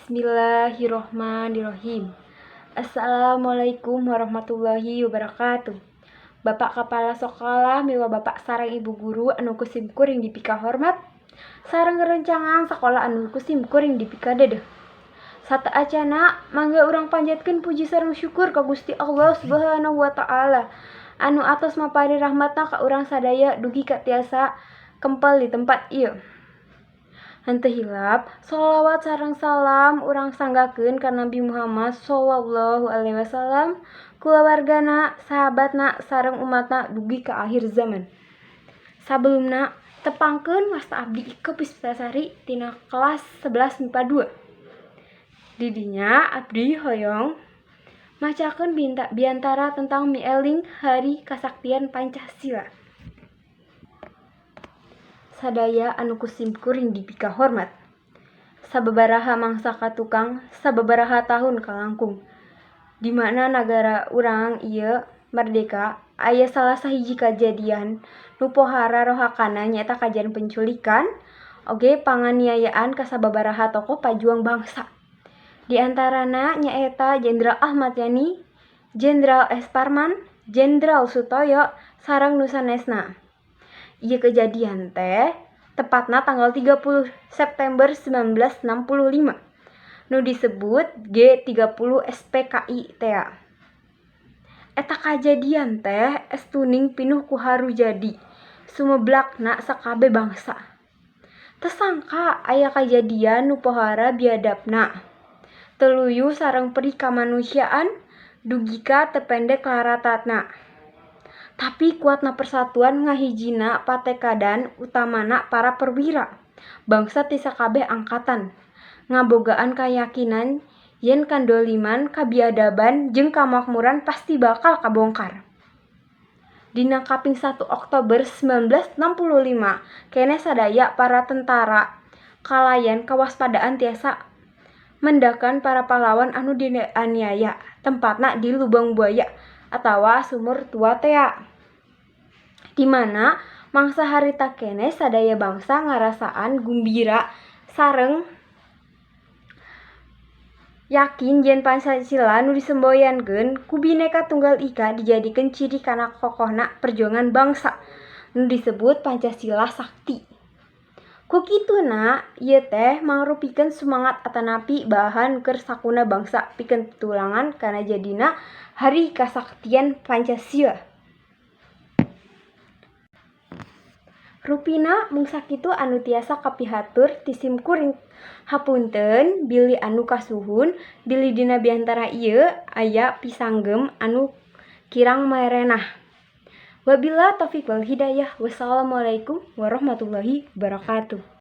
Bismillahirrohmanirrohim. Assalamualaikum warahmatullahi wabarakatuh. Bapak Kepala Sekolah miwa Bapak sareng Ibu Guru anu kusim kuring dipika hormat, sareng rencangan sekolah anu kusim kuring dipika dedeh. Sata acana mangga urang panjatkeun puji sareng syukur ka Gusti Allah Subhanahu wa taala anu atos mapari rahmatna ka urang sadaya dugi ka tiasa kempel di tempat ieu. Henteu hilap, sholawat sareng salam urang sanggakeun ka Nabi Muhammad sallallahu alaihi wasallam, kulawargana, sahabatna, sareng umatna dugi ka akhir zaman. Sabelumna, tepangkeun wasta abdi Ika Puspitasari tina kelas 11 MIPA 2. Di dinya abdi hoyong macakeun biantara tentang mieling Hari Kasaktian Pancasila. Sadaya anu kusim kuring dipika hormat. Sababaraha mangsa katukang, sababaraha tahun kalangkung. Di mana negara urang ieu merdeka, aya salah sahiji kajadian nu pohara rohakana nyaeta kajadian penculikan, oge panganiayaan ka sababaraha tokoh pajuang bangsa. Di antarana nyaeta Jenderal Ahmad Yani, Jenderal S. Parman, Jenderal Sutoyo, sareng nu sanesna. Ieu kejadian teh tepatna tanggal 30 September 1965 nu disebut G30 SPKI teh. Eta kajadian teh estuning pinuh ku haru jadi sumeblakna sakabe bangsa. Teu sangka aya kajadian nu pohara biadabna, teluyu sareng perih kamanusiaan, dugi ka tependek laratatna. Tapi kuatna persatuan ngahijina patekadan utamana para perwira bangsa ti sakabeh angkatan ngabogaan kayakinan yen kandoliman, kabiadaban, jeung kamakmuran pasti bakal kabongkar. Dina kaping 1 Oktober 1965 keneh sadaya para tentara kalayan kawaspadaan tiasa mendakan para pahlawan anu dianiaya, tempatna di Lubang Buaya atawa Sumur Tua teh. Di mana mangsa harita keneh sadaya bangsa ngarasaan gumbira sareng yakin yen Pancasila nu disemboyankeun ku Bhinneka Tunggal Ika dijadikeun ciri kana kokohna perjuangan bangsa nu disebut Pancasila Sakti. Ku kituna ieu teh mangrupikeun sumangat atanapi bahan keur sakuna bangsa pikeun pitulangan kana jadina Hari Kasaktian Pancasila. Rupina mung sakitu anu tiasa kapihatur ti sim kuring. Hapunten bili anu kasuhun, bili dina biantara ieu aya pisanggem anu kirang marenah. Wabillahi taufiq wal hidayah. Wassalamualaikum warahmatullahi wabarakatuh.